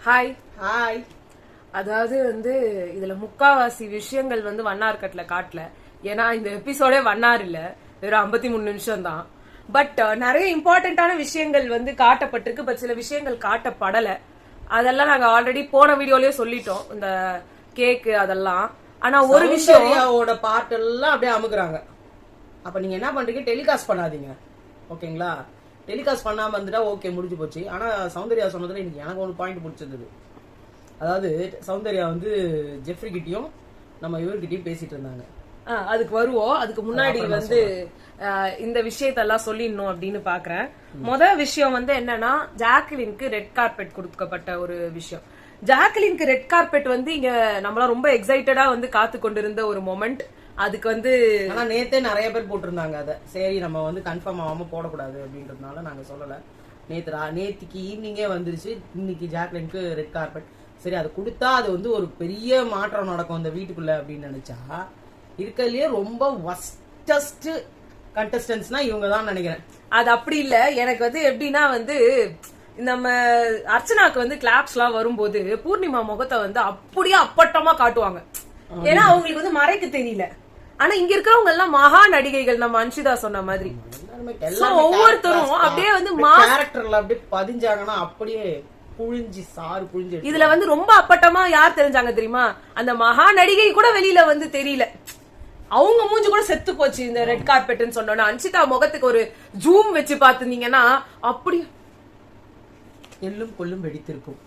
Hi hi. அதாவது இதுல முக்காவாசி விஷயங்கள் வண்ணார்கட்ல காட்டல. ஏன்னா இந்த எபிசோடே வண்ணார் இல்ல, வெறும் 53 நிமிஷம் தான். பட் நிறைய இம்பார்ட்டன்டான விஷயங்கள் காட்டப்பட்டிருக்கு. பட் சில விஷயங்கள் காட்டப்படல. அதெல்லாம் நாங்க ஆல்ரெடி போன வீடியோலயே சொல்லிட்டோம், இந்த கேக்கு அதெல்லாம். ஆனா ஒரு விஷயம் பார்ட் எல்லாம் அப்படியே அமுக்குறாங்க. அப்ப நீங்க என்ன பண்றீங்க, டெலிகாஸ்ட் பண்ணாதீங்க, ஓகேங்களா? டெலிகாஸ்ட் பண்ணாம இருந்துட்டா ஓகே, முடிஞ்சு போச்சு. ஆனா சௌந்தர்யா சொன்னதுல இன்னைக்கு எனக்கு ஒரு பாயிண்ட் பிடிச்சிருந்தது. அதாவது சௌந்தர்யா ஜெஃப்ரி கிட்டயும் நம்ம இவர்கிட்டயும் பேசிட்டு இருந்தாங்க. அதுக்கு வருவோம். அதுக்கு முன்னாடி இந்த விஷயத்தெல்லாம் சொல்லிடணும் அப்படின்னு பாக்குறேன். முதல் விஷயம் என்னன்னா, ஜாக்லினுக்கு ரெட் கார்பெட் கொடுக்கப்பட்ட ஒரு விஷயம். ஜாக்லினுக்கு ரெட் கார்பெட் இங்க நம்மளா ரொம்ப எக்ஸைட்டடா காத்து கொண்டிருந்த ஒரு மொமெண்ட். அதுக்கு ஆனா நேத்தே நிறைய பேர் போட்டிருந்தாங்க. அத சரி நம்ம கன்ஃபார்ம் ஆகாம போடக்கூடாது அப்படின்றதுனால நாங்க சொல்லல. நேத்துக்கு ஈவினிங்கே வந்துருச்சு. இன்னைக்கு ஜாக்லினுக்கு ரெட் கார்பெட். சரி, அது கொடுத்தா அது ஒரு பெரிய மாற்றம் நடக்கும் அந்த வீட்டுக்குள்ள அப்படின்னு நினைச்சா, இருக்கலயே ரொம்ப வஸ்டஸ்ட் கண்டஸ்டன்ஸ்னா இவங்க தான் நினைக்கிறேன். அது அப்படி இல்ல. எனக்கு எப்படின்னா நம்ம அர்ச்சனாக்கு கிளாப்ஸ் எல்லாம் வரும்போது பூர்ணிமா முகத்தை அப்படியே அப்பட்டமா காட்டுவாங்க. ஏன்னா அவங்களுக்கு மறைக்க தெரியல. ஆனா இங்க இருக்கிறவங்க எல்லாம் மகா நடிகைகள். நம்ம அன்ஷிதா சொன்ன மாதிரி ஒவ்வொருத்தரும் அப்படியே கேரக்டர்ல அப்படியே பதிஞ்சாங்கன்னா அப்படியே புழிஞ்சி சாறு புழிஞ்சு. இதுல ரொம்ப அப்பட்டமா யார் தெரிஞ்சாங்க தெரியுமா? அந்த மகா நடிகை கூட வெளியில தெரியல. அவங்க மூஞ்சி கூட செத்து போச்சு இந்த ரெட் கார்பெட்னு சொன்னோன்னா. அன்ஷிதா முகத்துக்கு ஒரு ஜூம் வச்சு பாத்துந்தீங்கன்னா அப்படி எள்ளும் கொள்ளும் வெடித்திருக்கும்.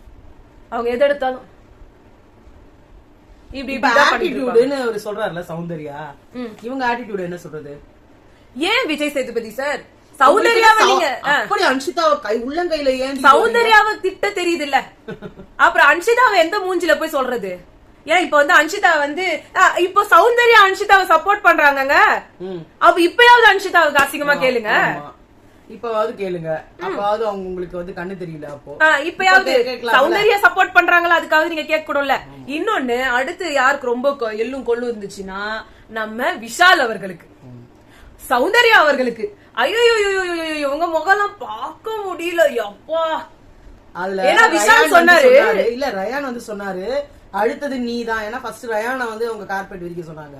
அவங்க எது எடுத்தாலும் இப்படி சொல்றாருல சௌந்தர்யா, இவங்க ஆட்டிடியூட் என்ன சொல்றது? ஏன் விஜய் சேதுபதி சார் சௌந்தர்யாவை நீங்க அப்படி அன்ஷிதாவை உள்ளங்கையில ஏன் சௌந்தர்யாவை திட்ட தெரியுது இல்ல? அப்புறம் அன்ஷிதாவை எந்த மூஞ்சில போய் சொல்றது? ஏன் இப்ப அன்ஷிதா இப்போ சௌந்தர்யா அன்ஷிதாவை சப்போர்ட் பண்றாங்க. அப்ப இப்பயாவது அன்ஷிதாவுக்கு அசிங்கமா கேளுங்க. இப்பவாவது கேளுங்க. அப்பாவது அவங்க உங்களுக்கு கண்ணு தெரியல. அப்போ இப்பயாவது சௌந்தர்யா சப்போர்ட் பண்றாங்களா, அதுக்காவது நீங்க கேட்க கூடல. இன்னொன்னு, அடுத்து யாருக்கு ரொம்ப எள்ளும் கொள்ளும் இருந்துச்சுன்னா நம்ம விஷால் அவர்களுக்கு, சௌந்தர்யா அவர்களுக்கு. ஐயோ இவங்க முகம் பார்க்க முடியல அப்பா. அதுல ஏன்னா விஷால் சொன்னாரு, இல்ல ரயான் சொன்னாரு அடுத்தது நீ தான். ஏன்னா ஃபர்ஸ்ட் ரயானை அவங்க கார்பெட் விரிக்க சொன்னாங்க.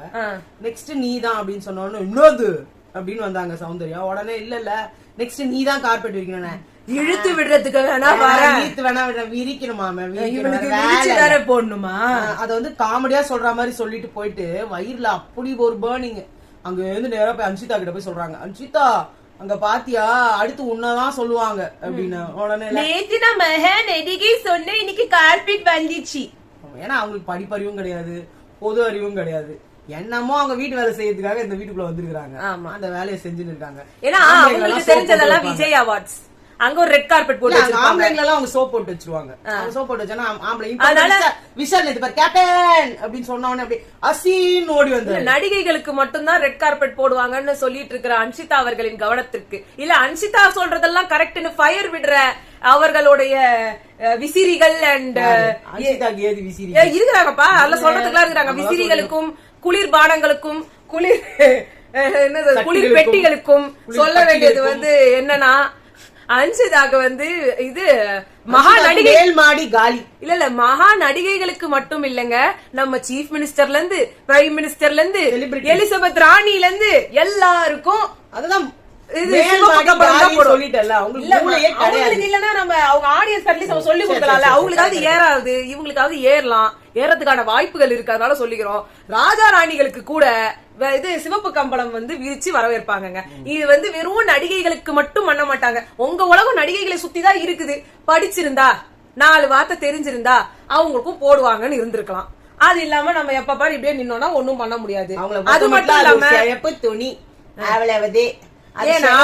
நெக்ஸ்ட் நீ தான் அப்படின்னு சொன்னோன்னு இன்னொரு அப்படின்னு வந்தாங்க சௌந்தர்யா. உடனே இல்ல நெக்ஸ்ட் நீ தான் கார்பெட் விரிக்கணும், இழுத்து விடுறதுக்கு வேணா விரிக்கணுமா போடணுமா? அத காமெடியா சொல்ற மாதிரி சொல்லிட்டு போயிட்டு வயிறுல அப்படி ஒரு பர்னிங். அங்க இருந்து நேரா போய் அன்ஷிதா கிட்ட போய் சொல்றாங்க, அன்ஷிதா அங்க பாத்தியா அடுத்து உன்னதான் சொல்லுவாங்க அப்படின்னு. உடனே நேத்து நான் நடிகை சொன்ன இன்னைக்கு கார்பெட் வந்துச்சு. ஏன்னா அவங்களுக்கு படிப்பறிவும் கிடையாது, பொது அறிவும் கிடையாது. என்னமோ அவங்க வீட்டு வேலை செய்யறதுக்காக இந்த வீட்டுக்குள்ள வந்திருக்காங்க. அந்த வேலையை செஞ்சுன்னு இருக்காங்க. ஏன்னா அவங்களுக்கு தெரிஞ்சதெல்லாம் விஜய் அவார்ட்ஸ். அங்க ஒரு ரெட் கார்பெட் போட்டு ஆம்பளைங்க எல்லாம் அவங்க சோப் போட்டு வச்சிருவாங்க. சோப் போட்டு வச்சா ஆம்பளை விஷால் நேத்து பாரு கேப்டன் அப்படின்னு சொன்னவனே அப்படி அசீன் ஓடி வந்து. நடிகைகளுக்கு மட்டும்தான் ரெட் கார்பெட் போடுவாங்கன்னு சொல்லிட்டு இருக்கிற அன்ஷிதா அவர்களின் கவனத்திற்கு இல்ல, அன்ஷிதா சொல்றதெல்லாம் கரெக்ட்னு ஃபயர் விடுற அவர்களுடைய விசிறிகள் அண்ட் இருக்கிறாங்கப்பா. அதெல்லாம் சொல்றதுக்குலாம் இருக்கிறாங்க. விசிறிகளுக்கும் குளிர் பானங்களுக்கும் குளிர் குளிர் பெட்டிகளுக்கும் சொல்ல வேண்டியது என்னன்னா, அன்ஷிதாக்கு இது மகா நடிகை மாடி காலி இல்ல மகா நடிகைகளுக்கு மட்டும் இல்லங்க, நம்ம சீஃப் மினிஸ்டர்ல இருந்து பிரைம் மினிஸ்டர்ல இருந்து எலிசபெத் ராணில இருந்து எல்லாருக்கும் அதுதான் சொல்லி கொடுக்கலாம்ல. அவங்களுக்காவது ஏறாது, இவங்களுக்காவது ஏறலாம். ஏறதுக்கான வாய்ப்புகள் இருக்கு, அதனால சொல்லிக்கிறோம். ராஜா ராணிகளுக்கு கூட இது சிவப்பு கம்பளம் விரிச்சு வரவேற்பாங்க. இது வெறும் நடிகைகளுக்கு மட்டும் பண்ண மாட்டாங்க. உங்க உலகம் நடிகைகளை சுத்திதான் இருக்குது. படிச்சிருந்தா 4 வார்த்தை தெரிஞ்சிருந்தா அவங்களுக்கும் போடுவாங்கன்னு இருந்திருக்கலாம். அது இல்லாம நம்ம எப்ப பாரு இப்படியே நின்னோம்னா ஒன்னும் பண்ண முடியாது. அது மட்டும் இல்லாம துணி அவ்வளவுதே. ஏன்னா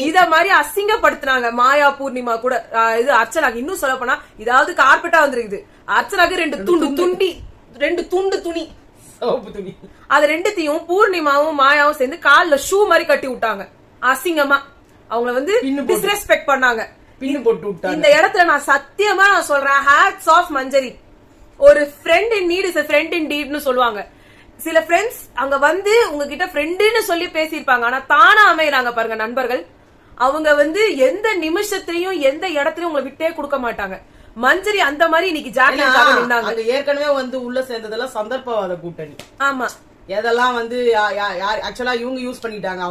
இத மாதிரி அசிங்கப்படுத்தினாங்க மாயா பூர்ணிமா கூட. இது அர்ச்சனாக்கு இன்னும் சொல்ல போனா இதாவது கார்பெட்டா வந்திருக்குது. அர்ச்சனாக்கு 2 துண்டு துணி அது ரெண்டுத்தையும் பூர்ணிமாவும் மாயாவும் சேர்ந்து கால்ல ஷூ மாதிரி கட்டி விட்டாங்க. அசிங்கமா அவங்கள டிஸ்ரெஸ்பெக்ட் பண்ணாங்க. இந்த இடத்துல நான் சத்தியமா சொல்றேன், ஹேட்ஸ் ஆஃப் மஞ்சரி. ஒரு friend in need is a friend in need னு சொல்லுவாங்க. சில ஃப்ரெண்ட்ஸ் அங்க உங்ககிட்ட ஃப்ரெண்டுன்னு சொல்லி பேசியிருப்பாங்க, ஆனா தானா அமையறாங்க பாருங்க நண்பர்கள். அவங்க எந்த நிமிஷத்தையும் எந்த இடத்துலயும் உங்களை விட்டே கொடுக்க மாட்டாங்க. மஞ்சரி அந்த மாதிரி இன்னைக்கு ஜாக்லினுக்காக நின்னாங்க. அங்க ஏற்கனவே வந்து உள்ள சேர்ந்ததெல்லாம் சந்தர்ப்பவாத கூட்டணி. ஆமா, எதெல்லாம் வந்து ஆக்சுவலா இவங்க யூஸ் பண்ணிட்டாங்க,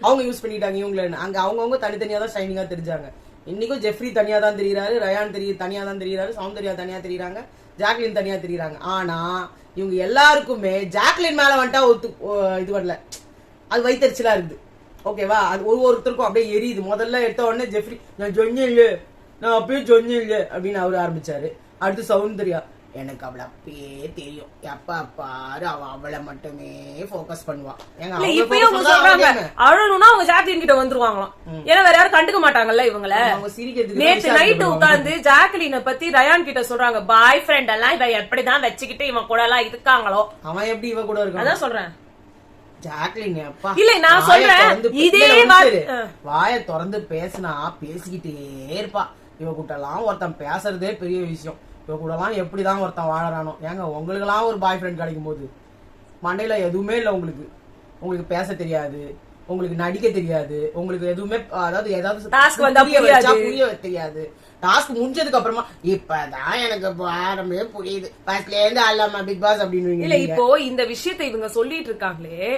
அவங்க யூஸ் பண்ணிட்டாங்க இவங்கள. அங்க அவங்கவுங்க தனித்தனியா தான் ஷைனிங்கா தெரிஞ்சாங்க. இன்னைக்கும் ஜெஃப்ரி தனியா தான் தெரியுறாரு, ரயான் தனியா தான் தெரியுறாரு, சௌந்தர்யா தனியா தெரியுறாங்க, ஜாக்லின் தனியா தெரியுறாங்க. ஆனா இவங்க எல்லாருக்குமே ஜாக்லின் மேல வந்துட்டா இது வரல, அது வைத்தறிச்சலா இருக்குது. ஓகேவா? அது ஒருத்தருக்கும் அப்படியே எரியுது. முதல்ல எடுத்த உடனே ஜெஃப்ரி நான் சொன்னேன், நான் அப்பயே சொன்னேன் அப்படின்னு அவரு ஆரம்பிச்சாரு. அடுத்து சௌந்தர்யா எனக்கு அவளை அப்பயே தெரியும், எப்ப பாரு அவளை மட்டுமே போக்கஸ் பண்ணுவா. அழணும்னா அவங்க ஜாக்லின் கிட்ட வந்துருவாங்களாம். ஏன்னா வேற யாரும் கண்டுக்க மாட்டாங்கல்ல இவங்கள. நேத்து நைட்டு உட்கார்ந்து ஜாக்லினை பத்தி ரயான் கிட்ட சொல்றாங்க, பாய் ஃப்ரெண்ட் எல்லாம் இவ எப்படிதான் வச்சுக்கிட்டு இவன் கூட எல்லாம் இருக்காங்களோ, அவன் எப்படி இவ கூட இருக்கான். அதான் சொல்றேன். ஜாக்லின் அப்பா இல்ல நான் சொல்றேன், இதே வாய திறந்து பேசினா பேசிக்கிட்டே இருப்பா. இவ கூட்டெல்லாம் ஒருத்தன் பேசுறதே பெரிய விஷயம். இவ கூடலாம் எப்படிதான் ஒருத்தன் வாழறானோ. ஏங்க உங்களுக்கு எல்லாம் ஒரு பாய் ஃப்ரெண்ட் கிடைக்கும் போது மண்டையில எதுவுமே இல்ல. உங்களுக்கு பேச தெரியாது, உங்களுக்கு நடிக்க தெரியாது, உங்களுக்கு எதுவுமே புரிய தெரியாது. டாஸ்க் முடிஞ்சதுக்கு அப்புறமா இப்பதான் எனக்கு ஆரம்பமே புரியுது, ஃபர்ஸ்ட்ல இருந்து அல்லாம பிக் பாஸ் அப்படின்னு. இல்ல இப்போ இந்த விஷயத்தை இவங்க சொல்லிட்டு இருக்காங்களே,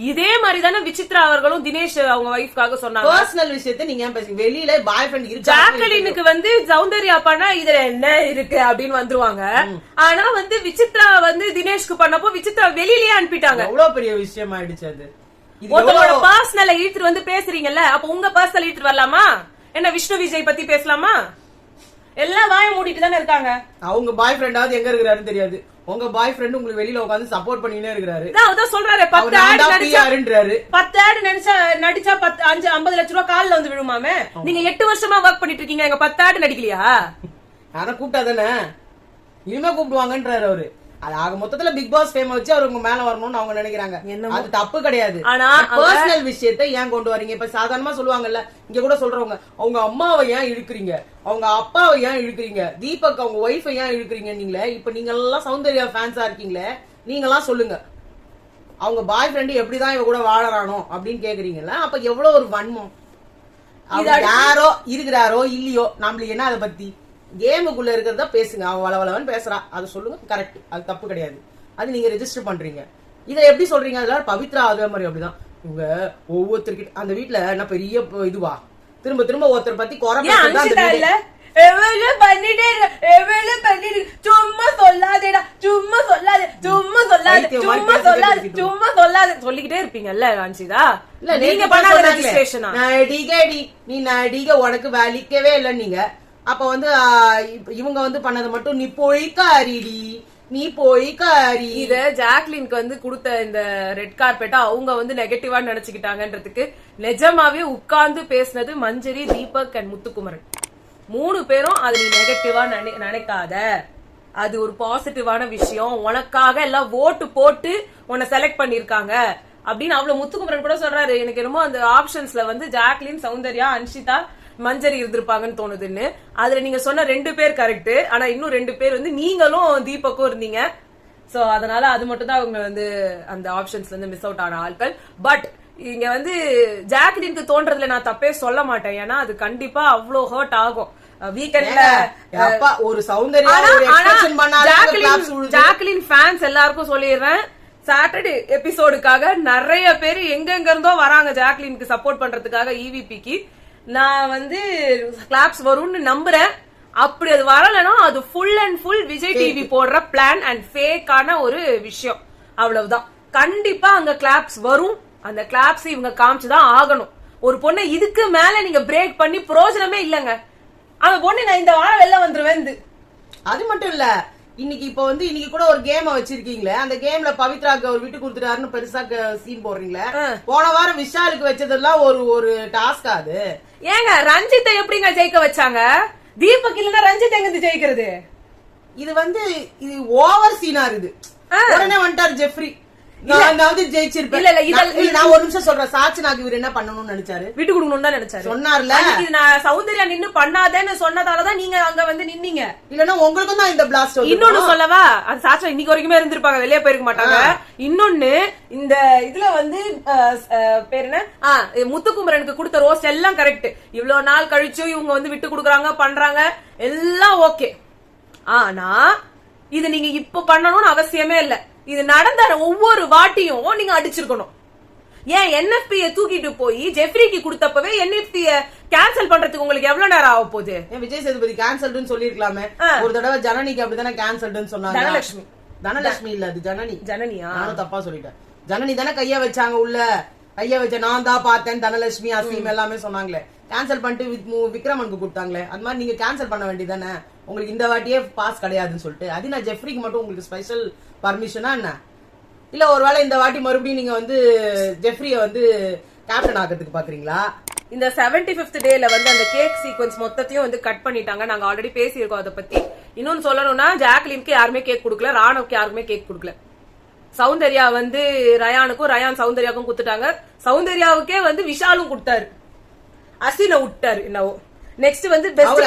இதே மாதிரி தானே விசித்ரா அவர்களும் தினேஷ் அவங்க வைஃப்காக சொன்னாங்க. பர்சனல் விஷயத்தை நீங்க ஏன் பேசுங்க? வெளியில பாய் ஃப்ரெண்ட் இருக்கு. ஜாக்லினுக்கு வந்து சௌந்தர்யா பண்ணா இதுல என்ன இருக்கு அப்படின்னு வந்துருவாங்க. ஆனா வந்து விசித்ரா வந்து தினேஷ்க்கு பண்ணப்போ விசித்ரா வெளியிலேயே அனுப்பிட்டாங்க. எவ்வளவு பெரிய விஷயம் ஆயிடுச்சு அது. ஒருத்தரோட பர்சனல இழுத்துட்டு வந்து பேசுறீங்கல்ல, அப்ப உங்க பர்சனல் இழுத்துட்டு வரலாமா? என்ன விஷ்ணு விஜய் பத்தி பேசலாமா? எல்லாம் வாய மூடிட்டு தானே இருக்காங்க. அவங்க பாய் ஃப்ரெண்டாவது எங்க இருக்கிறாருன்னு தெரியாது. உங்க பாய் ஃப்ரெண்ட் உங்களுக்கு வெளியில உட்காந்து சப்போர்ட் பண்ணினே இருக்காரு. அதான் சொல்றாரு 10 ஆட் நடிச்சா 50 லட்சம் ரூபாய் கால்ல வந்து விழுமாமே. நீங்க 8 வருஷமா ஒர்க் பண்ணிட்டு இருக்கீங்க, எங்க 10 ஆட் நடிக்கலையா? ஆனா கூப்பிட்டா தானே இனிமே கூப்பிடுவாங்கன்றாரு அவரு. அது ஆக மொத்தத்துல பிக் பாஸ் ஃபேம் வச்சு அவர் உங்க மேல வரணும்னு அவங்க நினைக்கிறாங்க. அது தப்பு கிடையாது. ஆனா பர்சனல் விஷயத்தை ஏன் கொண்டு வரீங்க? இப்ப சாதாரணமா சொல்லுவாங்கல்ல, இங்க கூட சொல்றவங்க, அவங்க அம்மாவை ஏன் இழுக்கிறீங்க, அவங்க அப்பாவை ஏன் இழுக்கிறீங்க, தீபக் அவங்க ஒய்ஃபை ஏன் இழுக்கிறீங்க? நீங்களே இப்ப நீங்க எல்லாம் சௌந்தர்யா ஃபேன்ஸா இருக்கீங்களே, நீங்க எல்லாம் சொல்லுங்க. அவங்க பாய் ஃப்ரெண்டு எப்படிதான் இவ கூட வாழறானோ அப்படின்னு கேக்குறீங்கல்ல, அப்ப எவ்வளவு ஒரு வன்மம். யாரோ இருக்கிறாரோ இல்லையோ, நம்மளுக்கு என்ன அதை பத்தி? கேமுக்குள்ள இருக்கிறதா பேசுங்க. அவன் வளவளவன் பேசுறா, அதை சொல்லுங்க, கரெக்ட், அது தப்பு கிடையாது. அது நீங்க ரெஜிஸ்டர் பண்றீங்க. இதை எப்படி சொல்றீங்க? அதெல்லாம் பவித்ரா அதே மாதிரி அப்படிதான். இவங்க ஒவ்வொருத்தருக்கிட்ட அந்த வீட்டுல என்ன பெரிய இதுவா திரும்ப திரும்ப ஒருத்தர் பத்தி குறை சொல்லிக்கிட்டே இருப்பீங்கல்ல அன்சிதா. நீ நடிகை உனக்கு வலிக்கவே இல்லை. நீங்க அப்ப வந்து இவங்க வந்து பண்ணது மட்டும் நீ போய் காரிடி, நீ போய் காரி. இத ஜாக்லினுக்கு வந்து கொடுத்த இந்த ரெட் கார்பெட்டா அவங்க வந்து நெகட்டிவா நினைச்சுக்கிட்டாங்கன்றதுக்கு நிஜமாவே உட்கார்ந்து பேசினது மஞ்சரி, தீபக் அண்ட் முத்துக்குமரன் 3 பேரும். அது நீ நெகட்டிவா நினைக்காத, அது ஒரு பாசிட்டிவான விஷயம், உனக்காக எல்லாம் ஓட்டு போட்டு உன்னை செலக்ட் பண்ணிருக்காங்க அப்படின்னு அவ்வளவு முத்துக்குமரன் கூட சொல்றாரு. எனக்கு என்னமோ அந்த ஆப்ஷன்ஸ்ல வந்து ஜாக்லின், சௌந்தர்யா, அன்ஷிதா, மஞ்சரி இருந்திருப்பாங்கன்னு தோணுதுன்னு. அதுல நீங்க சொன்ன 2 பேர் கரெக்ட். ஆனா இன்னும் 2 பேர் வந்து நீங்களும் தீபக்கும் இருந்தீங்க. சோ அதனால அது மட்டும் தான் அவங்க வந்து அந்த ஆப்ஷன்ஸ்ல இருந்து மிஸ் அவுட் ஆன ஆட்கள். பட் இங்க வந்து ஜாக்லினுக்கு தோன்றதுல நான் தப்பே சொல்ல மாட்டேன். ஏன்னா அது கண்டிப்பா அவ்வளோ ஹர்ட் ஆகும். வீக்கெண்ட்ல ஒரு சௌந்தர்யா ஜாக்லின் ஃபேன்ஸ் எல்லாருக்கும் சொல்லிடுறேன், சாட்டர்டே எபிசோடுக்காக நிறைய பேர் எங்க இருந்தோ வராங்க ஜாக்லினுக்கு சப்போர்ட் பண்றதுக்காக. EVPக்கு நான் வந்து கிளாப்ஸ் வரும்னு நம்புறேன். அப்படி அது வரலன்னா அது full and full Vijay TV போடுற பிளான் அண்ட் ஃபேக்கான ஒரு விஷயம். அவ்வளவுதான். கண்டிப்பா அங்க கிளாப்ஸ் வரும். அந்த கிளாப்ஸ் இவங்க காமிச்சுதான் ஆகணும். ஒரு பொண்ணை இதுக்கு மேல நீங்க பிரேக் பண்ணி பிரயோஜனமே இல்லங்க. அந்த பொண்ணு நான் இந்த வாரம் வெளில வந்துருவேன். அது மட்டும் இல்ல, இன்னைக்கு இப்ப வந்து இன்னைக்கு கூட ஒரு கேம் வச்சிருக்கீங்களே, அந்த கேம்ல பவித்ராக்கு ஒரு விட்டு கொடுத்துட்டாருன்னு பெருசா சீன் போடுறீங்களே. போன வாரம் விஷாலுக்கு வச்சதெல்லாம் ஒரு டாஸ்க். அது ஏங்க ரஞ்சித்தை எப்படிங்க ஜெயிக்க வச்சாங்க? தீபக் இல்லன்னா ரஞ்சித் எங்க ஜெயிக்கிறது? இது வந்து இது ஓவர் சீனா இருக்குது. உடனே வந்துட்டார் ஜெஃப்ரி, ஜெயிச்சிருப்பேன். நான் ஒரு நிமிஷம் சொல்றேன், சாட்சினாக்கு இவர் என்ன பண்ணணும்னு நினைச்சாரு? விட்டு கொடுக்கணும்னு தான் நினைச்சாரு. சொன்னார்ல, நான் சௌந்தர்யா நின்னு பண்ணாதேன்னு சொன்னதாலதான் நீங்க அங்க வந்து நின்னீங்க. இல்லன்னா உங்களுக்கும் தான் இந்த பிளாஸ்ட். இன்னொன்னு சொல்லவா, அது சாட்சி இன்னைக்கு வரைக்குமே இருந்திருப்பாங்க, வெளியே போயிருக்க மாட்டாங்க. இன்னொன்னு இந்த இதுல வந்து பேர் என்ன, முத்துக்குமரனுக்கு கொடுத்த ரோஸ்ட் எல்லாம் கரெக்ட். இவ்வளவு நாள் கழிச்சும் இவங்க வந்து விட்டு கொடுக்குறாங்க, பண்றாங்க, எல்லாம் ஓகே. ஆனா இது நீங்க இப்ப பண்ணணும்னு அவசியமே இல்ல. இது நடந்த ஒவ்வொரு வாட்டியும் நீங்க அடிச்சிருக்கணும். ஏன் NFP தூக்கிட்டு போய் ஜெஃப்ரிக்கு கொடுத்தப்பவே NFP கேன்சல் பண்றதுக்கு உங்களுக்கு எவ்வளவு நேரம் ஆக போகுது? விஜய் சேதுபதி கேன்சல்டுன்னு சொல்லிருக்கலாமே. ஒரு தடவை ஜனனிக்கு அப்படித்தானே கேன்சல்டுன்னு சொன்னாங்க. தனலட்சுமி இல்ல, அது ஜனனியா? நானும் தப்பா சொல்லிட்டேன். ஜனனி தானே கைய வச்சாங்க உள்ள. கைய வச்ச நான் தான் பார்த்தேன், தனலட்சுமி அசீம் எல்லாமே சொன்னாங்களே. கேன்சல் பண்ணிட்டு விக்ரமனுக்கு கொடுத்தாங்களே. அது மாதிரி நீங்க கேன்சல் பண்ண வேண்டியதானே. உங்களுக்கு இந்த வாட்டியே பாஸ் கிடையாதுன்னு சொல்லிட்டு. அது நான் ஜெஃப்ரிக்கு மட்டும் உங்களுக்கு ஸ்பெஷல் பர்மிஷனா என்ன? இல்ல ஒருவேளை இந்த வாட்டி மறுபடியும் நீங்க ஜெஃப்ரிய கேப்டன் ஆகிறதுக்கு பாக்குறீங்களா? இந்த 75th டேல அந்த கேக் சீக்வன்ஸ் மொத்தத்தையும் கட் பண்ணிட்டாங்க. நாங்க ஆல்ரெடி பேசியிருக்கோம் அதை பத்தி. இன்னொன்னு சொல்லணும்னா, ஜாக்லினுக்கு யாருமே கேக் கொடுக்கல, ராணுவுக்கு யாருமே கேக் கொடுக்கல. சௌந்தர்யா ரயானுக்கும், ரயான் சௌந்தர்யாவுக்கும் குடுத்துட்டாங்க. சௌந்தர்யாவுக்கே விஷாலும் கொடுத்தாரு, அசினை விட்டாரு. என்னவோ நெக்ஸ்ட்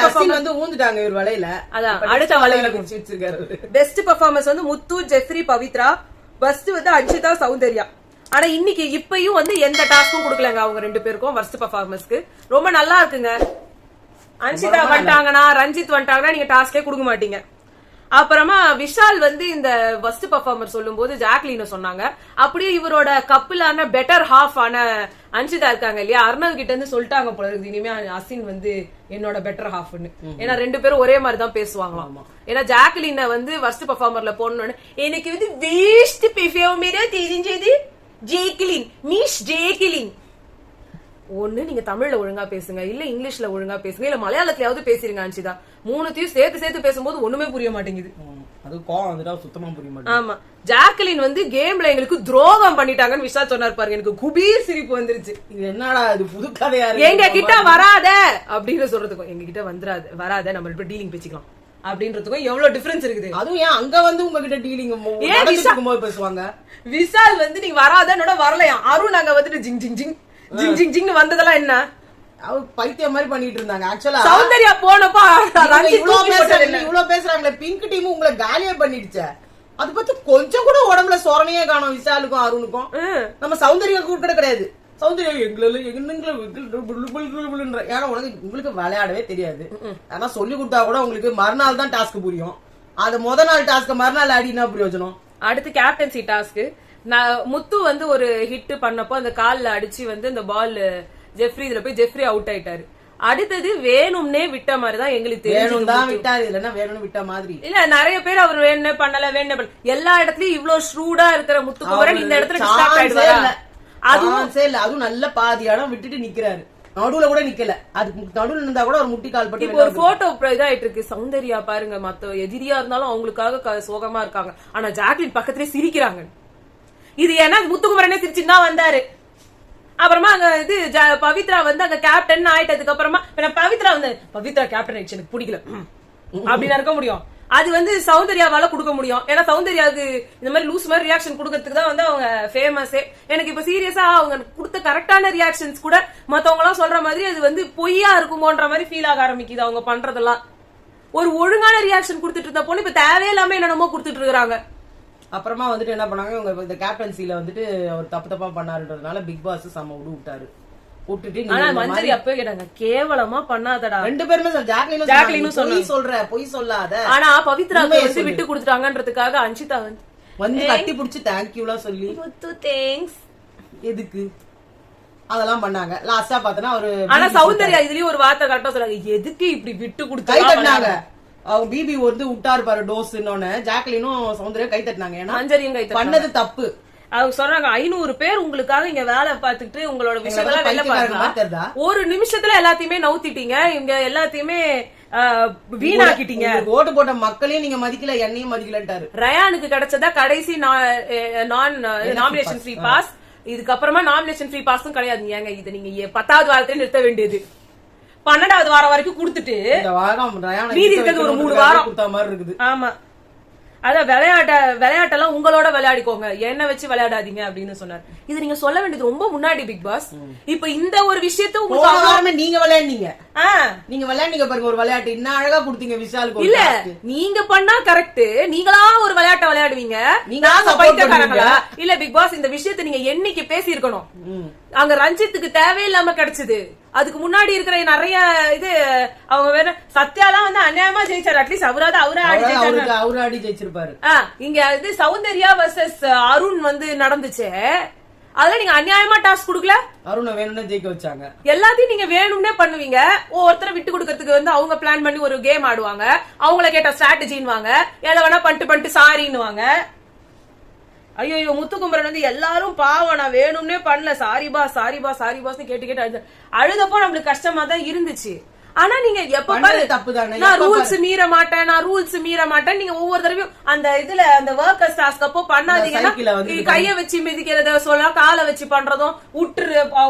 ஊந்துட்டாங்க இவர் வலையில. அதான் அடுத்த வலையில வச்சிருக்காரு. பெஸ்ட் பெர்ஃபார்மன்ஸ் முத்து, ஜெஃப்ரி, பவித்ரா. ஃபர்ஸ்ட் அன்ஷிதா, சௌந்தர்யா. ஆனா இன்னைக்கு இப்பயும் எந்த டாஸ்க்கும் கொடுக்கலங்க அவங்க ரெண்டு பேருக்கும் வர்ஸ்ட் பெர்ஃபார்மன்ஸ்க்கு. ரொம்ப நல்லா இருக்குங்க. அன்ஷிதா வந்துட்டாங்கன்னா, ரஞ்சித் வந்துட்டாங்கன்னா நீங்க டாஸ்கே கொடுக்க மாட்டீங்க. அப்புறமா விஷால் இந்த வர்ஸ்ட் பெர்ஃபார்மர் சொல்லும் போது ஜாக்லின் சொன்னாங்க. அப்படியே இவரோட கப்பிளான பெட்டர் ஹாஃப் ஆன அன்ஷிதா இருக்காங்க இல்லையா, அர்ணவ் கிட்ட இருந்து சொல்லிட்டாங்க போல இருக்கு, இனிமே அசின் என்னோட பெட்டர் ஹாஃப்னு. ஏன்னா ரெண்டு பேரும் ஒரே மாதிரி தான் பேசுவாங்களாம். ஏன்னா ஜாக்லின் வர்ஸ்ட் பெர்ஃபார்மர்ல போடணும்னு எனக்கு வேஸ்ட் பெர்ஃபார்மரா தெரிஞ்சது ஜேக்லின், மிஸ் ஜேக்லின். ஒண்ணு நீங்க தமிழ்ல ஒழுங்கா பேசுங்க, இல்ல இங்கிலீஷ்ல ஒழுங்கா பேசுங்க, இல்ல மலையாளத்திலயாவது பேசுறீங்க. அன்ஷிதா மூணுத்தையும் சேர்த்து பேசும்போது ஒண்ணுமே புரிய மாட்டேங்குது. அது கோவம் வந்துட்டா சுத்தமா புரிய மாட்டேங்குது. ஆமா, ஜாக்லின் கேம்ல எங்களுக்கு துரோகம் பண்ணிட்டாங்கன்னு விஷால் சொன்னார் பாருங்க. எனக்கு குபீர் சிரிப்பு வந்துருச்சு. இது என்னடா இது புது கதையா? எங்க கிட்ட வராத அப்படின்னு சொல்றதுக்கும், எங்க கிட்ட வராத நம்ம இப்ப டீலிங் பேசிக்கலாம் அப்படின்றதுக்கும் எவ்வளவு டிஃபரன்ஸ் இருக்குது. அதுவும் ஏன் அங்க உங்ககிட்ட டீலிங் பேசுவாங்க. விஷால் நீங்க வராதன்னோட வரலையா, அருண் அங்க ஜிங் ஜிங் ஜிங் ஜிங் ஜிங் ஜிங் வந்ததெல்லாம் என்ன பைத்தியம் மாதிரி பண்ணிட்டு இருந்தாங்க. ஆக்சுவலா சௌந்தர்யா போனப்பா இவ்வளவு பேசுறாங்களே, பிங்க் டீம் உங்களை காலியா பண்ணிடுச்சே. அது பத்தி கொஞ்சம் கூட உடம்புல சொரணையே காணும் விஷாலுக்கும் அருணுக்கும். நம்ம சௌந்தர்யா கூட கிடையாது. சௌந்தர்யா ஏன்னா உங்களுக்கு விளையாடவே தெரியாது. ஆனா சொல்லி கொடுத்தா கூட உங்களுக்கு மறுநாள் தான் டாஸ்க் புரியும். அது முத நாள் டாஸ்க் மறுநாள் ஆடினா பிரயோஜனம். அடுத்து கேப்டன்சி டாஸ்க். முத்து ஒரு ஹிட் பண்ணப்போ அந்த கால்ல அடிச்சு இந்த பால் ஜெஃப்ரி இதுல போய் ஜெஃப்ரி அவுட் ஆயிட்டாரு. அடுத்தது வேணும்னே விட்ட மாதிரிதான் எங்களுக்கு தெரியும். விட்டாரு இல்லன்னா வேணும்னு விட்ட மாதிரி இல்ல. நிறைய பேர் அவர் வேணும் பண்ணல எல்லா இடத்துலயும் இவ்வளவு ஷ்ரூடா இருக்கிற முத்துக்குமரன் இந்த இடத்துல அதுவும் நல்ல பாதி இடம் விட்டுட்டு நிக்கிறாரு. நடுவுல கூட நிக்கல. அதுக்கு நடுவுல இருந்தா கூட ஒரு முட்டி கால் பட்டு. இப்போ ஒரு போட்டோ இதாயிட்டு இருக்கு. சௌந்தர்யா பாருங்க, மத்த எதிரியா இருந்தாலும் அவங்களுக்காக சோகமா இருக்காங்க. ஆனா ஜாக்லின் பக்கத்திலே சிரிக்கிறாங்க. இது ஏன்னா முத்துக்குமரனே சிரிச்சுன்னா வந்தாரு. அப்புறமா அங்க பவித்ரா அங்க கேப்டன் ஆயிட்டதுக்கு அப்புறமா பவித்ரா கேப்டன் ஆயிடுச்சு எனக்கு பிடிக்கல அப்படின்னு இருக்க முடியும். அது சௌந்தர்யாவால கொடுக்க முடியும். ஏன்னா சௌந்தர்யாவுக்கு இந்த மாதிரி லூஸ் மாதிரி ரியாக்ஷன் கொடுக்கறதுக்கு தான் அவங்க ஃபேமஸே. எனக்கு இப்ப சீரியஸா அவங்க கொடுத்த கரெக்டான ரியாக்ஷன்ஸ் கூட மத்தவங்க எல்லாம் சொல்ற மாதிரி அது பொய்யா இருக்குமோன்ற மாதிரி ஃபீல் ஆக ஆரம்பிக்குது. அவங்க பண்றதெல்லாம் ஒரு ஒழுங்கான ரியாக்ஷன் கொடுத்துட்டு இருந்த போன இப்ப தேவையில்லாம என்னென்னமோ கொடுத்துட்டு இருக்காங்க. அப்புறமா என்ன பண்ணாங்க, இவங்க இந்த கேப்டன்சில அவர் தப்பா பண்ணாருன்றதுனால பிக் பாஸ் செம்ம விட்டாரு. மஞ்சரி அப்பவே கேட்டாங்க, கேவலமா பண்ணாதடா. ரெண்டு பேருமே ஜாக்லினும் பொய் சொல்லாத. ஆனா பவித்ரா விட்டு கொடுத்துட்டாங்கன்றதுக்காக அன்ஷிதா கட்டி பிடிச்சு தேங்க்யூலாம் சொல்லி தேங்க்ஸ் எதுக்கு அதெல்லாம் பண்ணாங்க. லாஸ்டா பாத்தனா ஆனா சௌந்தர்யா இதுலயும் ஒரு வார்த்தை கரெக்டா சொன்னாங்க, எதுக்கு இப்படி விட்டு கொடுத்தாங்க. அவங்க பிபி விட்டாரு பாரு டோஸ். ஜாக்லினும் சௌந்தர்யா கை தட்டினாங்க. ஏன்னா மஞ்சரியும் கை பண்ணது தப்பு. அவங்க சொல்றாங்க 500 பேர் உங்களுக்காக இங்க வேலை பார்த்துட்டு உங்களோட விஷயத்தெல்லாம் வேலை பார்த்தா ஒரு நிமிஷத்துல எல்லாத்தையுமே நவுத்திட்டீங்க, இங்க எல்லாத்தையுமே வீணாக்கிட்டீங்க. ஓட்டு போட்ட மக்களையும் நீங்க மதிக்கல, என்னையும் மதிக்கலன்ட்டாரு. ரயானுக்கு கிடைச்சதா கடைசி நாமினேஷன் ஃப்ரீ பாஸ். இதுக்கப்புறமா நாமினேஷன் ஃப்ரீ பாஸும் கிடையாது. ஏங்க இது நீங்க 10வது வாரத்துல நிறுத்த வேண்டியது. 12வது வாரம் வரைக்கும் கொடுத்துட்டு மீதி இருக்கிறது ஒரு 3 வாரம் கொடுத்த மாதிரி இருக்குது. ஆமா, அதான் விளையாட்டெல்லாம் உங்களோட விளையாடிக்கோங்க, என்ன வச்சு விளையாடாதீங்க அப்படின்னு சொன்னார். இது நீங்க சொல்ல வேண்டியது ரொம்ப முன்னாடி பிக் பாஸ். இப்ப இந்த ஒரு விஷயத்த நீங்க விளையாடுனீங்க. நீங்க விளையாடுங்க பாருங்க, ஒரு விளையாட்டு இன்னும் அழகா கொடுத்தீங்க விஷாலுக்கு. இல்ல நீங்க பண்ணா கரெக்ட், நீங்களா ஒரு விளையாட்டை விளையாடுவீங்க. நீங்க பைத்தியக்காரங்களா? இல்ல பிக் பாஸ் இந்த விஷயத்த நீங்க என்னைக்கு பேசி இருக்கணும். அங்க ரஞ்சித்துக்கு தேவையில்லாம கிடைச்சது. அதுக்கு முன்னாடி இருக்கிற நிறைய இது அவங்க வேற சத்யாலாம் வந்து அநியாயமா ஜெயிச்சாரு. அட்லீஸ்ட் அவரே ஆடி ஜெயிச்சிருப்பாரு. இங்க இது சௌந்தர்யா வர்சஸ் அருண் வந்து நடந்துச்சு. அதெல்லாம் நீங்க அநியாயமா டாஸ்க் கொடுக்கல. அருணை வேணும்னு ஜெயிக்க வச்சாங்க. எல்லாத்தையும் நீங்க வேணும்னே பண்ணுவீங்க. ஒருத்தரை விட்டு கொடுக்கறதுக்கு வந்து அவங்க பிளான் பண்ணி ஒரு கேம் ஆடுவாங்க. அவங்கள கேட்ட ஸ்ட்ராட்டஜின்வாங்க. எதை வேணா பண்ணிட்டு சாரின்னுவாங்க. ஐயோ முத்துக்குமரன் வந்து எல்லாரும் பாவம் நான் வேணும்னே பண்ணல, சாரி பாஸ் கேட்டு அழுதப்போ நம்மளுக்கு கஷ்டமா தான் இருந்துச்சு. ஆனா நீங்க எப்ப பாரு நான் ரூல்ஸ் மீற மாட்டேன் நீங்க ஒவ்வொரு தடவையும் அந்த இதுல அந்த ஒர்க்கர்ஸ் டாஸ்க் அப்போ பண்ணாதீங்கன்னா கைய வச்சு மிதிக்கிறத சொல்லலாம், காலை வச்சு பண்றதும்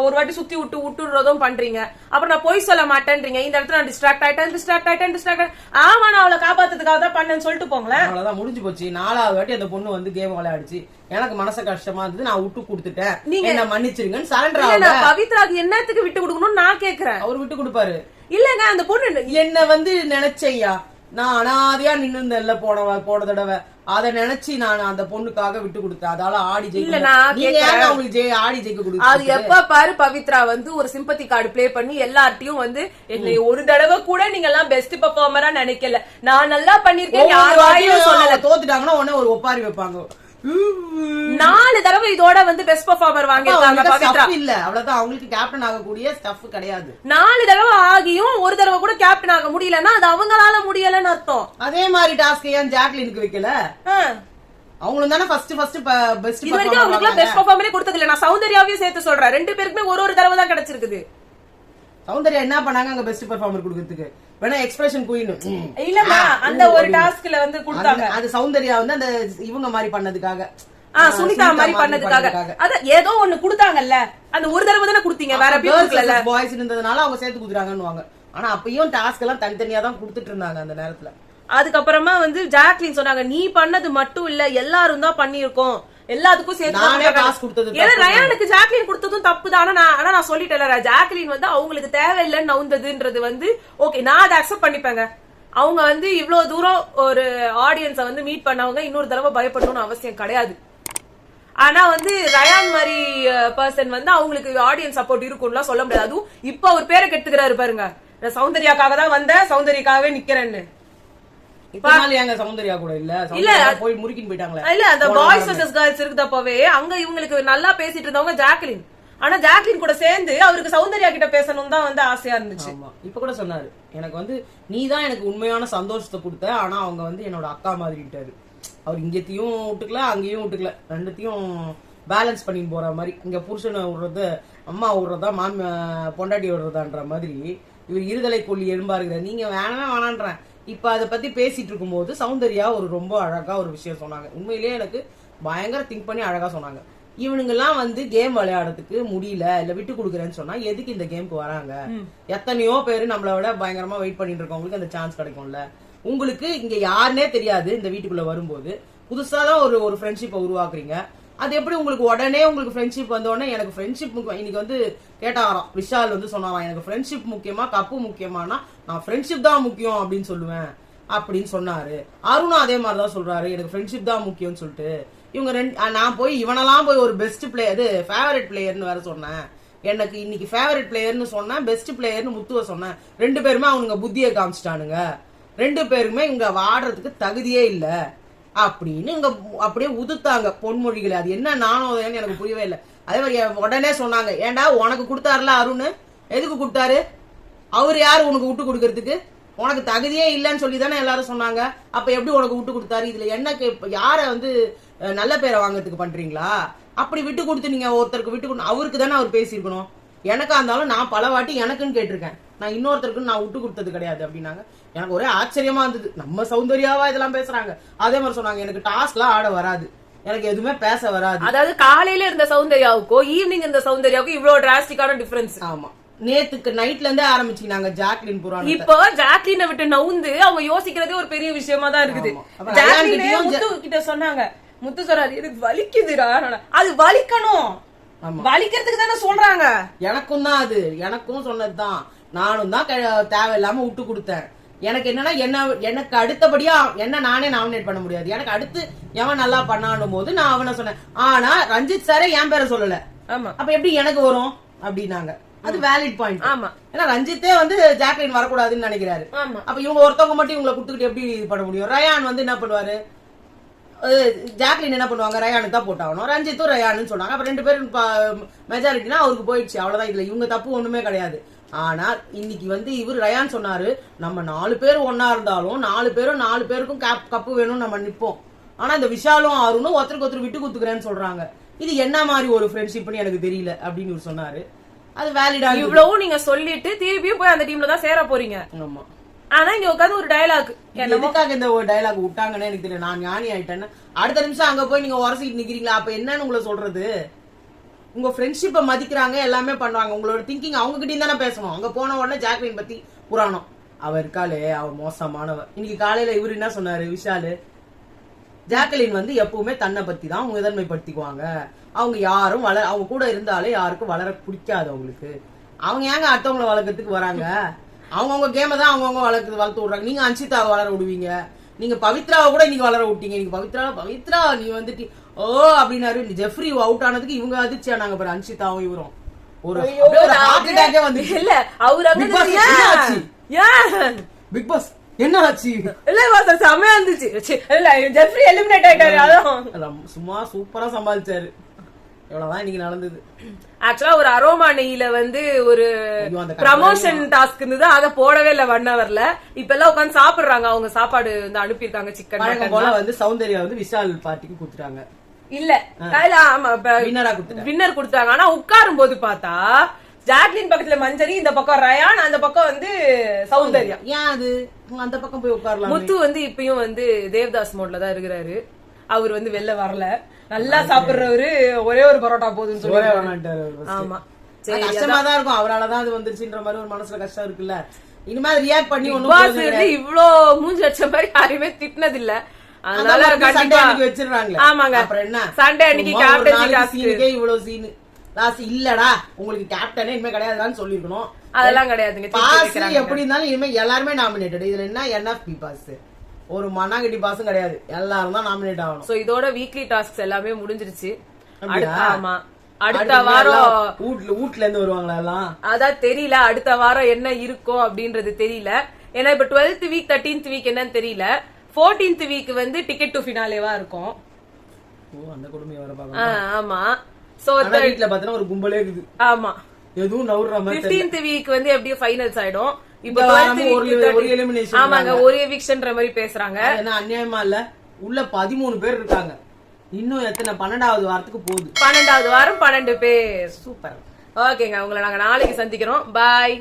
ஒரு வாட்டி சுத்தி விட்டுறதும் பண்றீங்க. அப்புறம் நான் பொய் சொல்ல மாட்டேன்றீங்க. இந்த இடத்துல நான் டிஸ்ட்ராக்ட் ஆயிட்டேன். ஆமா நான் அவளை காப்பாத்துறதுக்காக தான் பண்ணேன்னு சொல்லிட்டு போங்களேன். அவ்வளவுதான் முடிஞ்சு போச்சு. 4வது வாட்டி அந்த பொண்ணு வந்து கேம் விளையாடுச்சு. எனக்கு மனசு கஷ்டமா இருந்தது, நான் விட்டு கொடுத்துட்டேன், நீங்க என்ன மன்னிச்சிருங்கன்னு சரண்டர் ஆகல. பவித்ராக்கு என்னத்துக்கு விட்டு கொடுக்கணும்னு நான் கேக்குறேன். அவர் விட்டு கொடுப்பாரு. இல்லங்க அந்த பொண்ணு என்ன வந்து நினைச்சையா, நான் அனாதையா நின்னு போன தடவை அத நினைச்சு நான் அந்த பொண்ணுக்காக விட்டு கொடுத்தேன். அதால ஆடி ஜெயிக்க ஆடி ஜெயிக்க கொடுத்து அது எப்ப பாரு பவித்ரா வந்து ஒரு சிம்பத்தி கார்டு பிளே பண்ணி எல்லார்ட்டையும் வந்து என்னை ஒரு தடவை கூட நீங்க எல்லாம் பெஸ்ட் பெர்ஃபார்மரா நினைக்கல, நான் நல்லா பண்ணிருக்கேன் யாரும் சொல்லல. தோத்துட்டாங்கன்னா உடனே ஒரு ஒப்பாரி வைப்பாங்க. 4 தடவை இதோட வந்து பெஸ்ட் பெர்ஃபார்மர் வாங்கிருக்காங்க பவித்ரா. இல்ல அவ்வளவுதான், அவங்களுக்கு கேப்டன் ஆகக்கூடிய ஸ்டஃப் கிடையாது. 4 தடவை ஆகியும் ஒரு தடவை கூட கேப்டன் ஆக முடியலன்னா அது அவங்களால முடியலன்னு அர்த்தம். அதே மாதிரி டாஸ்க் ஏன் ஜாக்லினுக்கு வைக்கல? அவங்களும் தானே ஃபர்ஸ்ட் பெஸ்ட் இது வரைக்கும் அவங்களுக்கு பெஸ்ட் பெர்ஃபார்மரே கொடுத்தது இல்ல. நான் சௌந்தர்யாவையும் சேர்த்து சொல்றேன். 2 பேருக்குமே ஒரு தடவை தான் கிடைச்சிருக்குது. சௌந்தர்யா என்ன பண்ணாங்க அங்க பெஸ்ட் பெர்ஃபார்மர் கொடுக்கிறதுக்கு? வேணா எக்ஸ்பிரஷன் குயின் இல்லமா அந்த ஒரு டாஸ்க்ல வந்து கொடுத்தாங்க. அது சௌந்தர்யா வந்து அந்த இவங்க மாதிரி பண்ணதுக்காக, சுனிதா மாதிரி பண்ணதுக்காக அத ஏதோ ஒண்ணு கொடுத்தாங்கல்ல. அந்த ஒரு தடவை தானே கொடுத்தீங்க, வேற பீப்புள்ஸ்ல பாய்ஸ் இருந்ததுனால அவங்க சேர்த்து குடுறாங்கன்னுவாங்க. ஆனா அப்பயும் டாஸ்க் எல்லாம் தனித்தனியா தான் கொடுத்துட்டு இருந்தாங்க அந்த நேரத்துல. அதுக்கப்புறமா வந்து ஜாக்லின் சொன்னாங்க நீ பண்ணது மட்டும் இல்ல எல்லாரும் தான் பண்ணிருக்கோம், எல்லாத்துக்கும் சேர்த்து. ஏன்னா ரயானுக்கு ஜாக்லின் கொடுத்ததும் தப்பு தான். ஆனா நான் சொல்லிட்டேன், ஜாக்லின் வந்து அவங்களுக்கு தேவையில்லைன்னு நவுந்ததுன்றது வந்து ஓகே, நான் அதை அக்செப்ட் பண்ணிப்பேங்க. அவங்க வந்து இவ்வளவு தூரம் ஒரு ஆடியன்ஸை வந்து மீட் பண்ணவங்க இன்னொரு தடவை பயப்படணும்னு அவசியம் கிடையாது. ஆனா வந்து ரயான் மாதிரி பர்சன் வந்து அவங்களுக்கு ஆடியன்ஸ் சப்போர்ட் இருக்கும்லாம் சொல்ல முடியாது. அதுவும் இப்ப அவர் பேரை கெடுத்துக்கிறாரு பாருங்க, சௌந்தர்யாக்காக தான் வந்த சௌந்தர்யாக்காகவே நிக்கிறேன்னு. சௌந்தர்யா கூட போய் முறுக்கின்னு போயிட்டாங்களே. இல்ல அந்த பாய்ஸ் வெர்சஸ் கேர்ள்ஸ் இருக்குதப்பவே அங்க இவங்களுக்கு நல்லா பேசிட்டு இருந்தவங்க ஜாக்லின். ஆனா ஜாக்லின் கூட சேர்ந்து அவருக்கு சௌந்தர்யா கிட்ட பேசணும் தான் வந்து ஆசையா இருந்துச்சு. இப்ப கூட சொன்னாரு, எனக்கு வந்து நீதான் எனக்கு உண்மையான சந்தோஷத்தை கொடுத்த, ஆனா அவங்க வந்து என்னோட அக்கா மாதிரிட்டாரு. அவர் இங்கத்தையும் விட்டுக்கல அங்கேயும் விட்டுக்கல, ரெண்டுத்தையும் பேலன்ஸ் பண்ணி போற மாதிரி. இங்க புருஷனை விடுறது அம்மா விடுறதா பொண்டாட்டி விடுறதான்ற மாதிரி இவர் இருதலை கொல்லி எலும்பா இருக்கிற. நீங்க வேணான்றேன். இப்ப அதை பத்தி பேசிட்டு இருக்கும் போது சௌந்தர்யா ஒரு ரொம்ப அழகா ஒரு விஷயம் சொன்னாங்க. உண்மையிலேயே எனக்கு பயங்கர திங்க் பண்ணி அழகா சொன்னாங்க. இவனுங்க எல்லாம் வந்து கேம் விளையாடுறதுக்கு முடியல இல்ல விட்டு கொடுக்குறேன்னு சொன்னா எதுக்கு இந்த கேமுக்கு வராங்க? எத்தனையோ பேரு நம்மள விட பயங்கரமா வெயிட் பண்ணிட்டு இருக்கவங்களுக்கு அந்த சான்ஸ் கிடைக்கும்ல. உங்களுக்கு இங்க யாருன்னே தெரியாது, இந்த வீட்டுக்குள்ள வரும்போது புதுசாதான் ஒரு ஃப்ரெண்ட்ஷிப்பை உருவாக்குறீங்க. அது எப்படி உங்களுக்கு உடனே உங்களுக்கு ஃப்ரெண்ட்ஷிப் வந்த உடனே எனக்கு ஃப்ரெண்ட்ஷிப் இன்னைக்கு வந்து கேட்டாராம் விஷால் வந்து சொன்னாராம், எனக்கு ஃப்ரெண்ட்ஷிப் முக்கியமா கப்பு முக்கியமானா நான் ஃப்ரெண்ட்ஷிப் தான் முக்கியம் அப்படின்னு சொல்லுவேன் அப்படின்னு சொன்னாரு. அருணும் அதே மாதிரிதான் சொல்றாரு, எனக்கு ஃப்ரெண்ட்ஷிப் தான் முக்கியம்னு சொல்லிட்டு. இவங்க நான் போய் இவனெல்லாம் போய் ஒரு பெஸ்ட் பிளேயர் ஃபேவரட் பிளேயர்னு வேற சொன்னேன். எனக்கு இன்னைக்கு ஃபேவரட் பிளேயர்னு சொன்னேன், பெஸ்ட் பிளேயர்னு முத்துவ சொன்னேன். 2 பேருமே அவனுங்க புத்தியை காமிச்சிட்டானுங்க. 2 பேருமே இங்க ஆடுறதுக்கு தகுதியே இல்ல அப்படின்னு இங்க அப்படியே உதுத்தாங்க பொன்மொழிகளை. அது என்ன நானும் எனக்கு புரியவே இல்லை. அதே மாதிரி உடனே சொன்னாங்க, ஏண்டா உனக்கு கொடுத்தாருல அருண், எதுக்கு கொடுத்தாரு? அவரு யாரு உனக்கு விட்டு கொடுக்கறதுக்கு? உனக்கு தகுதியே இல்லைன்னு சொல்லி தானே எல்லாரும் சொன்னாங்க. அப்ப எப்படி உனக்கு விட்டு கொடுத்தாரு? இதுல என்ன யார வந்து நல்ல பேரை வாங்கறதுக்கு பண்றீங்களா? அப்படி விட்டு கொடுத்து நீங்க ஒருத்தருக்கு விட்டு கொடுத்து அவருக்கு தானே அவர் பேசியிருக்கணும். எனக்கா இருந்தாலும் நான் பல வாட்டி எனக்குன்னு கேட்டிருக்கேன், நான் இன்னொருத்தருக்கு நான் விட்டு கொடுத்தது கிடையாது அப்படின்னாங்க. எனக்கு ஒரே ஆச்சரியமா இருந்தது, நம்ம சௌந்தர்யாவா இதெல்லாம் பேசுறாங்க. அதே மாதிரி சொன்னாங்க, எனக்கு டாஸ்க் எல்லாம் ஆட வராது, எனக்கு எதுவுமே பேச வராது. அதாவது காலையில இருந்த சௌந்தர்யாவுக்கும் ஈவினிங் இருந்த சௌந்தர்யாவுக்கும் இவ்வளவு டிராஸ்டிக்கான டிஃபரன்ஸ். ஆமா, நேத்துக்கு நைட்ல இருந்தே ஆரம்பிச்சுக்கினாங்க ஜாக்லின் புராணம். இப்போ ஜாக்லினை விட்டு நவுந்து அவங்க யோசிக்கிறதே ஒரு பெரிய விஷயமா தான் இருக்குது. ஜாக்லினே முத்து கிட்ட சொன்னாங்க, முத்து சொல்றாரு எனக்கு வலிக்குதுடா. அது வலிக்கணும், வலிக்கிறதுக்கு தானே சொல்றாங்க. எனக்கும் தான் அது, எனக்கும் சொன்னதுதான். நானும் தான் தேவையில்லாம விட்டு கொடுத்தேன். எனக்கு என்னன்னா எனக்கு அடுத்தபடியா என்ன நானே நாமினேட் பண்ண முடியாது. எனக்கு அடுத்து எவன் நல்லா பண்ணானும் போது நான் அவனை சொன்னேன். ஆனா ரஞ்சித் சாரே என் பேரை சொல்லல, ஆமா. அப்ப எப்படி எனக்கு வரும் அப்படின்னாங்க. அது வேலிட் பாயிண்ட். ஆமா. ஏன்னா ரஞ்சித்தே வந்து ஜாக்லின் வரக்கூடாதுன்னு நினைக்கிறாரு. ஆமா. அப்ப இவங்க ஒருத்தவங்க மட்டும் இவங்களை குடுத்துக்கிட்டு எப்படி இது பண்ண முடியும்? ரயான் வந்து என்ன பண்ணுவாரு, ஜாக்லின் என்ன பண்ணுவாங்க, ரயானுக்கு தான் போட்டாகணும். ரஞ்சித்தும் ரயானுன்னு சொன்னாங்க. அப்ப 2 பேரும் மெஜாரிட்டினா அவருக்கு போயிடுச்சு, அவ்வளவுதான். இதுல இவங்க தப்பு ஒண்ணுமே கிடையாது. ஆனா இன்னைக்கு வந்து இவர் ரயான் சொன்னாரு, நம்ம 4 பேர் ஒன்னா இருந்தாலும் 4 பேரும் 4 பேருக்கும் கப்பு வேணும்னு நம்ம நிப்போம். ஆனா இந்த விஷாலும் அருணும் ஒருத்தருக்கு ஒருத்தர் விட்டு குத்துக்கிறேன்னு சொல்றாங்க. இது என்ன மாதிரி ஒரு ஃப்ரெண்ட்ஷிப்னு எனக்கு தெரியல அப்படின்னு இவர் சொன்னாரு. அது வேலிடா. இவ்வளவு நீங்க சொல்லிட்டு திருப்பியும் போய் அந்த டீம்ல தான் சேர போறீங்க. ஆமா. ஆனா இங்க உட்காந்து ஒரு டயலாக், எதுக்காக இந்த ஒரு டயலாக் விட்டாங்கன்னு எனக்கு தெரியல. நான் ஞானி ஆயிட்டேன்னு அடுத்த நிமிஷம் அங்க போய் நீங்க உரசிட்டு நிக்கிறீங்களா, அப்ப என்னன்னு உங்களை சொல்றது? உங்க ஃப்ரெண்ட்ஷிப்பை மதிக்கிறாங்க, எல்லாமே பண்றாங்க. உங்களோட திங்கிங் அவங்க கிட்டயும் தானே பேசணும். அங்க போன உடனே ஜாக்லின் பத்தி புராணம், அவ இருக்காளே அவ மோசமானவ. இன்னைக்கு காலையில இவரு என்ன சொன்னாரு விஷாலு, ஜாக்லின் வந்து எப்பவுமே தன்னை பத்தி தான் முதன்மைப்படுத்திக்குவாங்க. அவங்க யாரும் அவங்க கூட இருந்தாலே யாருக்கும் வளர பிடிக்காது அவங்களுக்கு. அவங்க ஏங்க அடுத்தவங்களை வளர்க்கறதுக்கு வராங்க? அவங்கவுங்க கேம தான் அவங்கவுங்க வளர்த்து விடுறாங்க. நீங்க அன்சிதாவை வளர விடுவீங்க, நீங்க பவித்ராவை கூட இன்னைக்கு வளர விட்டீங்க. நீங்க பவித்ரா நீ வந்துட்டு ஓ அப்படின்னாரு. ஜெஃப்ரி அவுட் ஆனதுக்கு இவங்க அதிர்ச்சி ஆனாங்க பாரு, அன்சிதாவும் இவரும். ஒரு ஹார்ட் அட்டாக்கே வந்து இல்ல அவரு பிக் பாஸ் என்ன ஆச்சு? இல்ல செமையா இருந்துச்சு. இல்ல ஜெஃப்ரி எலிமினேட் ஆயிட்டாரு. அதான் சும்மா சூப்பரா சமாளிச்சாரு. எவ்வளவுதான் இன்னைக்கு நடந்தது. ஆக்சுவலா ஒரு அரோமா நெய்ல வந்து ஒரு ப்ரமோஷன் டாஸ்க் இருந்தது, அத போடவே இல்ல 1 ஹவர்ல. இப்ப எல்லாம் உட்காந்து சாப்பிடுறாங்க. அவங்க சாப்பாடு வந்து அனுப்பியிருக்காங்க சிக்கன் போல வந்து சௌந்தர்யா வந்து விஷால் பார்ட்டிக்கு குடுத்துட்டாங்க. இல்ல வின்னர் கொடுத்தாங்க. ஆனா உட்காரும் போது பார்த்தா ஜாக்லின் பக்கத்துல மஞ்சரி, இந்த பக்கம் ரயான், அந்த பக்கம் வந்து சௌந்தர்யா. ஏன் அது அந்த பக்கம் போய் உட்காரலாம்? முத்து வந்து இப்பயும் வந்து தேவதாஸ் மோட்ல தான் இருக்கிறாரு. அவர் வந்து வெளில வரல. நல்லா சாப்பிடுறவரு ஒரே ஒரு பரோட்டா போதுன்னு சொல்லி. ஆமா, கஷ்டமா தான் இருக்கும். அவராலதான் அது வந்துருச்சுன்ற மாதிரி ஒரு மனசுல கஷ்டம் இருக்குல்ல. இனிமே ரியாக்ட் பண்ணி இவ்ளோ மூஞ்சி வச்ச மாதிரி யாருமே திட்டினது இல்ல. அதனால கண்டிப்பா வச்சிருக்காங்க. ஆமாங்க. அப்புறம் என்ன சண்டே அன்னைக்கு கேப்டன்சி இவ்வளவு சீனு லாஸ்ட் இல்லடா உங்களுக்கு கேப்டனே இனிமே கிடையாதுன்னு சொல்லிருக்கணும். அதெல்லாம் கிடையாதுங்க. பாஸ் எப்படி இருந்தாலும் இனிமே எல்லாருமே நாமினேட்டட். இதுல என்ன என்எஃப்பி பாஸ், ஒரு மண்ணாங்கட்டி பாஸும் கிடையாது, எல்லாரும் தான் நாமினேட் ஆகணும். சோ இதோட வீக்லி டாஸ்க்ஸ் எல்லாமே முடிஞ்சிருச்சு. ஆமா, அடுத்த வாரம் வீட்ல இருந்து வருவாங்களா எல்லாம், அதான் தெரியல. அடுத்த வாரம் என்ன இருக்கும் அப்படின்றது தெரியல. ஏன்னா இப்ப 12th வீக் 13th வீக் என்னன்னு தெரியல. 14th வீக் வந்து டிக்கெட் டு ஃபினாலேவா இருக்கும். அந்த கொடுமையை வர பாக்க. ஆமா. சோ வீட்ல பாத்தீங்கன்னா ஒரு கும்பலே இருக்குது. ஆமா, எதுவும் நவுற மாதிரி. 15th வீக் வந்து எப்படியும் ஃபைனல்ஸ் ஆயிடும். இப்ப ஒரு எலிமினேஷன். ஆமாங்க, ஒரு எவிக்ஷன்ற மாதிரி பேசுறாங்க. என்ன அநியாயமா இல்ல? உள்ள 13 பேர் இருக்காங்க. இன்னும் எத்தனை 12வது வாரத்துக்கு போகுது. 12வது வாரம் 12 பேர். சூப்பர். ஓகேங்க, உங்களை நாங்க நாளைக்கு சந்திக்கிறோம். பாய்.